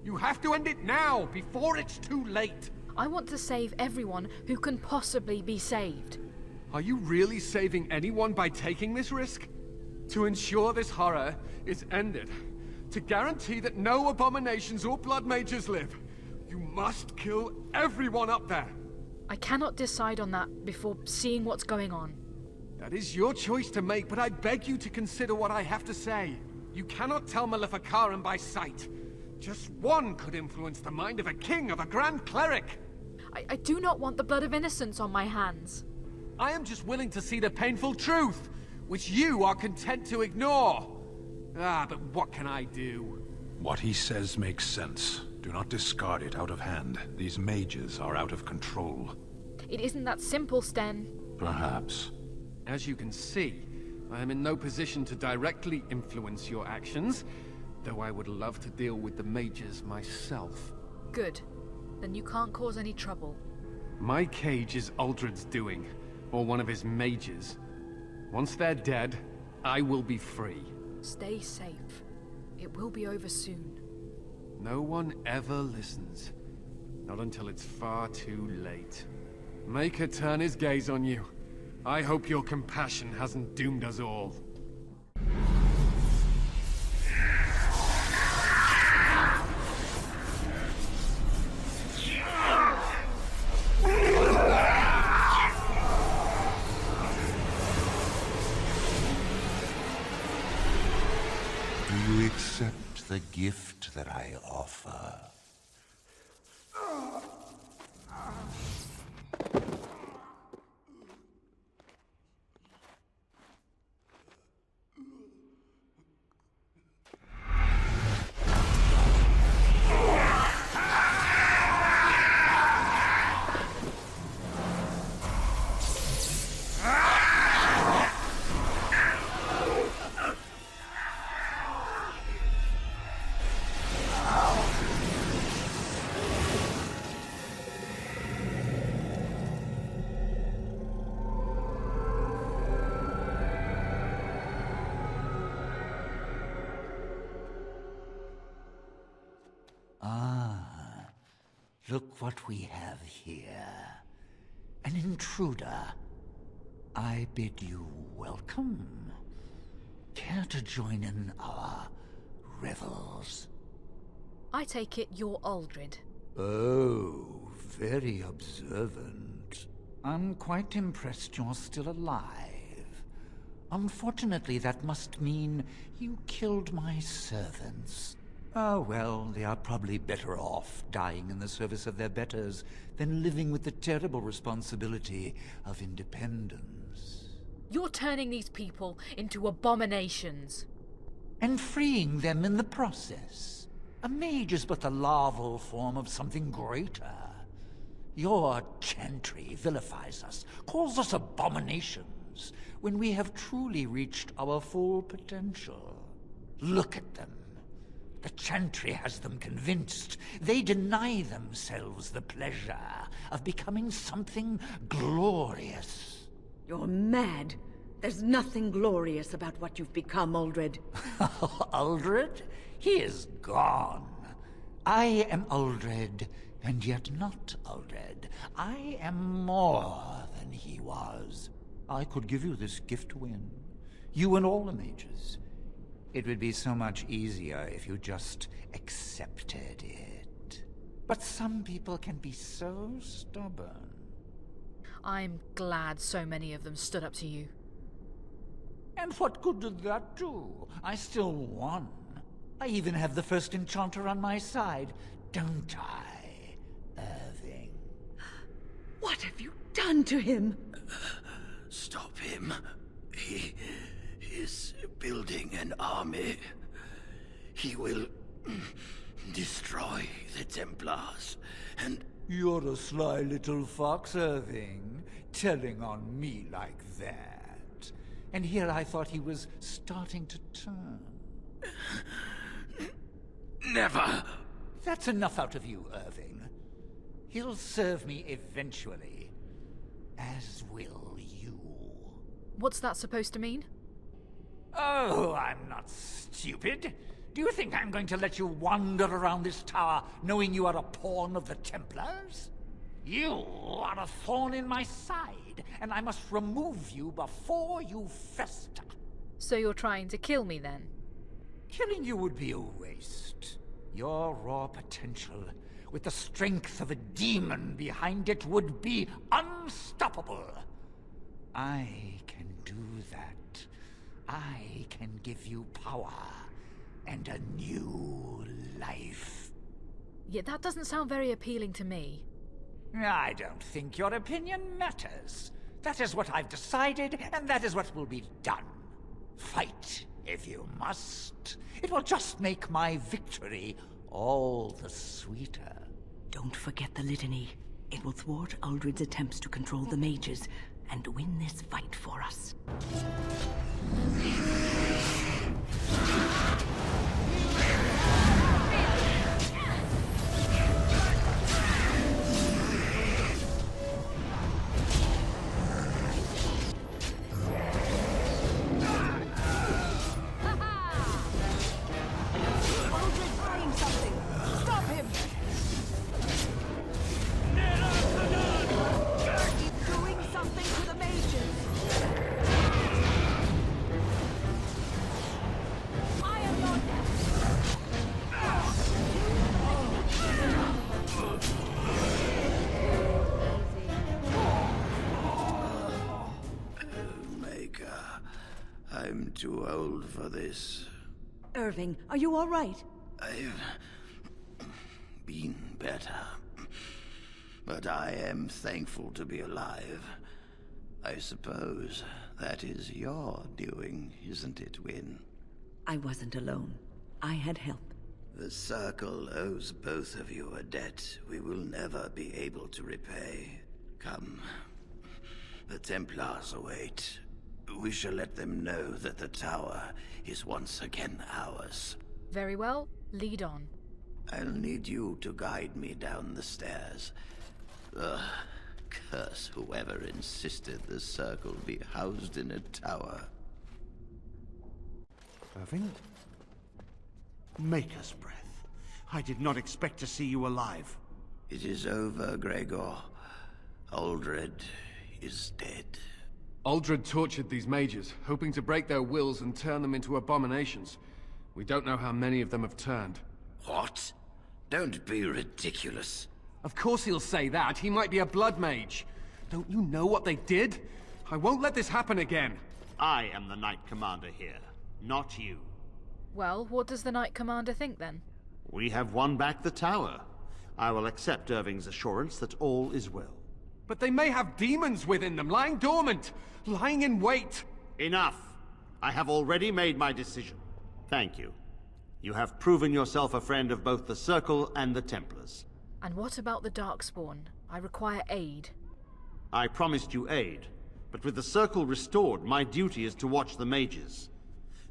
You have to end it now, before it's too late. I want to save everyone who can possibly be saved. Are you really saving anyone by taking this risk? To ensure this horror is ended, to guarantee that no abominations or blood mages live, you must kill everyone up there. I cannot decide on that before seeing what's going on. That is your choice to make, but I beg you to consider what I have to say. You cannot tell Maleficarum by sight. Just one could influence the mind of a king, of a grand cleric. I do not want the blood of innocents on my hands. I am just willing to see the painful truth, which you are content to ignore. But what can I do? What he says makes sense. Do not discard it out of hand. These mages are out of control. It isn't that simple, Sten. Perhaps. As you can see, I am in no position to directly influence your actions, though I would love to deal with the mages myself. Good. Then you can't cause any trouble. My cage is Aldred's doing, or one of his mages. Once they're dead, I will be free. Stay safe. It will be over soon. No one ever listens. Not until it's far too late. Maker turn his gaze on you. I hope your compassion hasn't doomed us all. Do you accept the gift that I offer? Look what we have here. An intruder. I bid you welcome. Care to join in our revels? I take it you're Aldred. Oh, very observant. I'm quite impressed you're still alive. Unfortunately, that must mean you killed my servants. Oh, well, they are probably better off dying in the service of their betters than living with the terrible responsibility of independence. You're turning these people into abominations. And freeing them in the process. A mage is but the larval form of something greater. Your chantry vilifies us, calls us abominations, when we have truly reached our full potential. Look at them. The chantry has them convinced. They deny themselves the pleasure of becoming something glorious. You're mad. There's nothing glorious about what you've become, Aldred. Aldred? He is gone. I am Aldred, and yet not Aldred. I am more than he was. I could give you this gift to win. You and all the mages. It would be so much easier if you just accepted it. But some people can be so stubborn. I'm glad so many of them stood up to you. And what good did that do? I still won. I even have the first enchanter on my side, don't I, Irving? What have you done to him? Stop him. He is building an army. He will destroy the Templars, and... You're a sly little fox, Irving, telling on me like that. And here I thought he was starting to turn. Never! That's enough out of you, Irving. He'll serve me eventually. As will you. What's that supposed to mean? Oh, I'm not stupid. Do you think I'm going to let you wander around this tower knowing you are a pawn of the Templars? You are a thorn in my side, and I must remove you before you fester. So you're trying to kill me then? Killing you would be a waste. Your raw potential, with the strength of a demon behind it, would be unstoppable. I can do that. I can give you power and a new life. Yeah, that doesn't sound very appealing to me. I don't think your opinion matters. That is what I've decided, and that is what will be done. Fight, if you must. It will just make my victory all the sweeter. Don't forget the litany. It will thwart Aldred's attempts to control the mages and win this fight for us. I'm too old for this. Irving, are you all right? I've been better. But I am thankful to be alive. I suppose that is your doing, isn't it, Wynne? I wasn't alone. I had help. The Circle owes both of you a debt we will never be able to repay. Come. The Templars await. We shall let them know that the tower is once again ours. Very well. Lead on. I'll need you to guide me down the stairs. Ugh. Curse whoever insisted the Circle be housed in a tower. Irving? Maker's breath. I did not expect to see you alive. It is over, Gregor. Aldred is dead. Aldred tortured these mages, hoping to break their wills and turn them into abominations. We don't know how many of them have turned. What? Don't be ridiculous. Of course he'll say that. He might be a blood mage. Don't you know what they did? I won't let this happen again. I am the Knight Commander here, not you. Well, what does the Knight Commander think then? We have won back the tower. I will accept Irving's assurance that all is well. But they may have demons within them, lying dormant, lying in wait. Enough! I have already made my decision. Thank you. You have proven yourself a friend of both the Circle and the Templars. And what about the Darkspawn? I require aid. I promised you aid, but with the Circle restored, my duty is to watch the mages.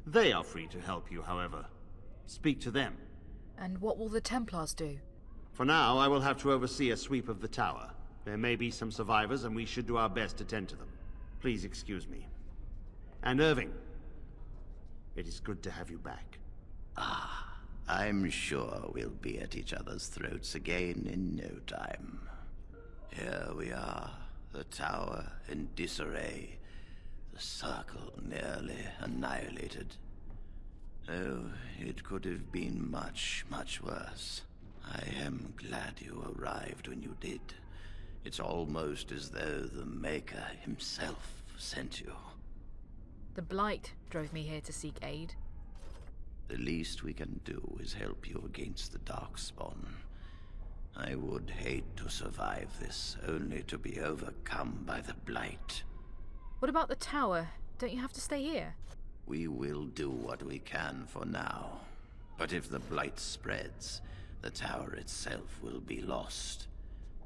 They are free to help you, however. Speak to them. And what will the Templars do? For now, I will have to oversee a sweep of the tower. There may be some survivors, and we should do our best to tend to them. Please excuse me. And Irving, it is good to have you back. I'm sure we'll be at each other's throats again in no time. Here we are, the tower in disarray, the Circle nearly annihilated. Oh, it could have been much, much worse. I am glad you arrived when you did. It's almost as though the Maker himself sent you. The Blight drove me here to seek aid. The least we can do is help you against the Darkspawn. I would hate to survive this, only to be overcome by the Blight. What about the tower? Don't you have to stay here? We will do what we can for now. But if the Blight spreads, the tower itself will be lost.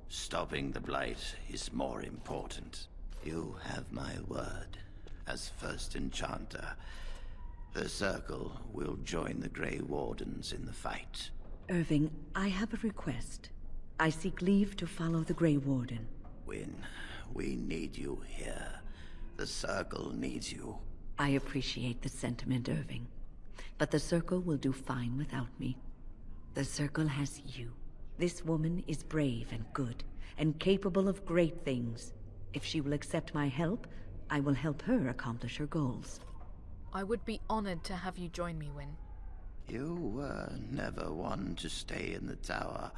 Stopping the Blight is more important. You have my word. As first enchanter, the Circle will join the Grey Wardens in the fight. Irving, I have a request. I seek leave to follow the Grey Warden. Wynne, we need you here. The Circle needs you. I appreciate the sentiment, Irving. But the Circle will do fine without me. The Circle has you. This woman is brave and good, and capable of great things. If she will accept my help, I will help her accomplish her goals. I would be honored to have you join me, Wynne. You were never one to stay in the tower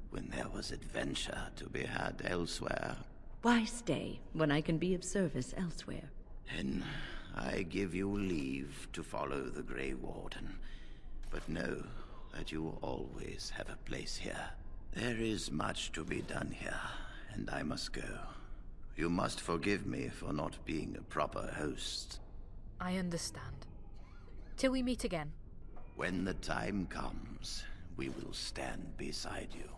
when there was adventure to be had elsewhere. Why stay when I can be of service elsewhere? Then I give you leave to follow the Grey Warden. But know that you always have a place here. There is much to be done here, and I must go. You must forgive me for not being a proper host. I understand. Till we meet again. When the time comes, we will stand beside you.